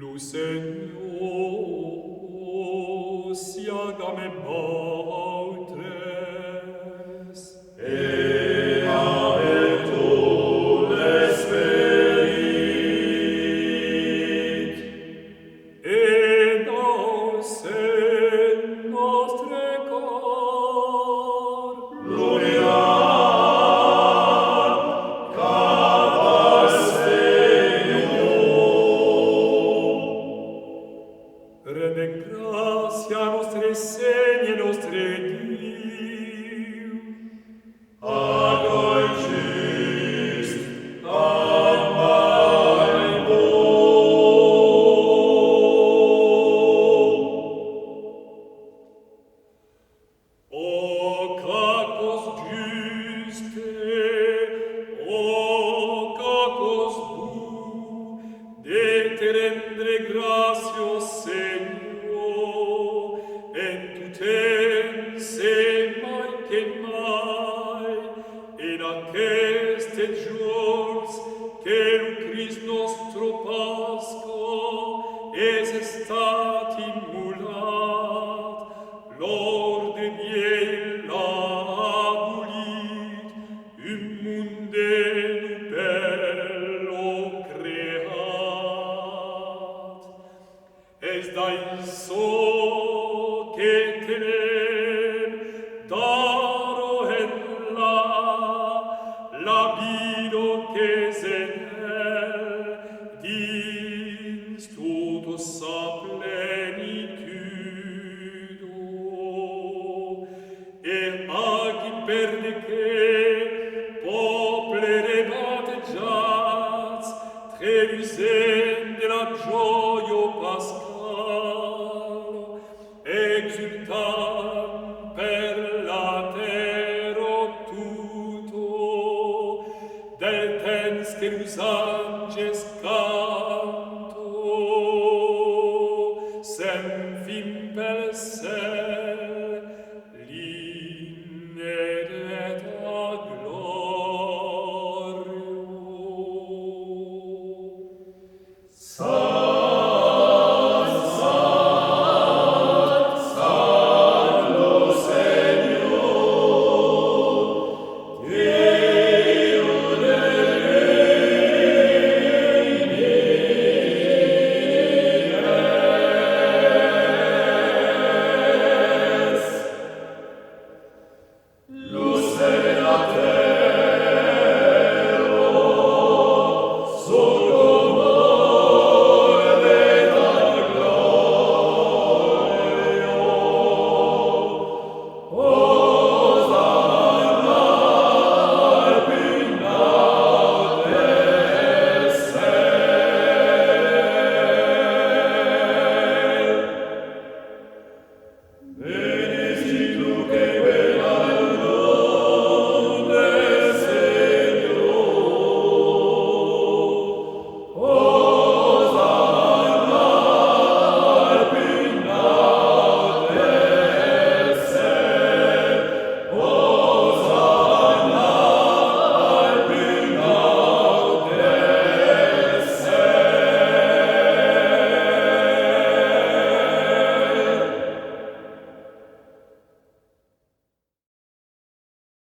Lo Señor si haga me bautes. Ea et tu l'esperit. Et nos en nostre cor. Gloria cava Señor. Rende gratia nostre segne nostre Diu. Ad just amaemo. O cacos juste, o cacos bu, de te rendre gratio, Señor, en tu tense mai che mai, in aqueste giors che lu Christ nostro Pasco es estat immulat, l'orde miei l'ha abulit, un munde bello creat. Es dai so che tenem daro en la vido che zen dins tutto sa plenitudo e aghi perde che poplere batteggiats trelusem de la gioio pascal exultam per la terra tutto del tens che us anges canto sem fin pel cel l'inedeta gloria.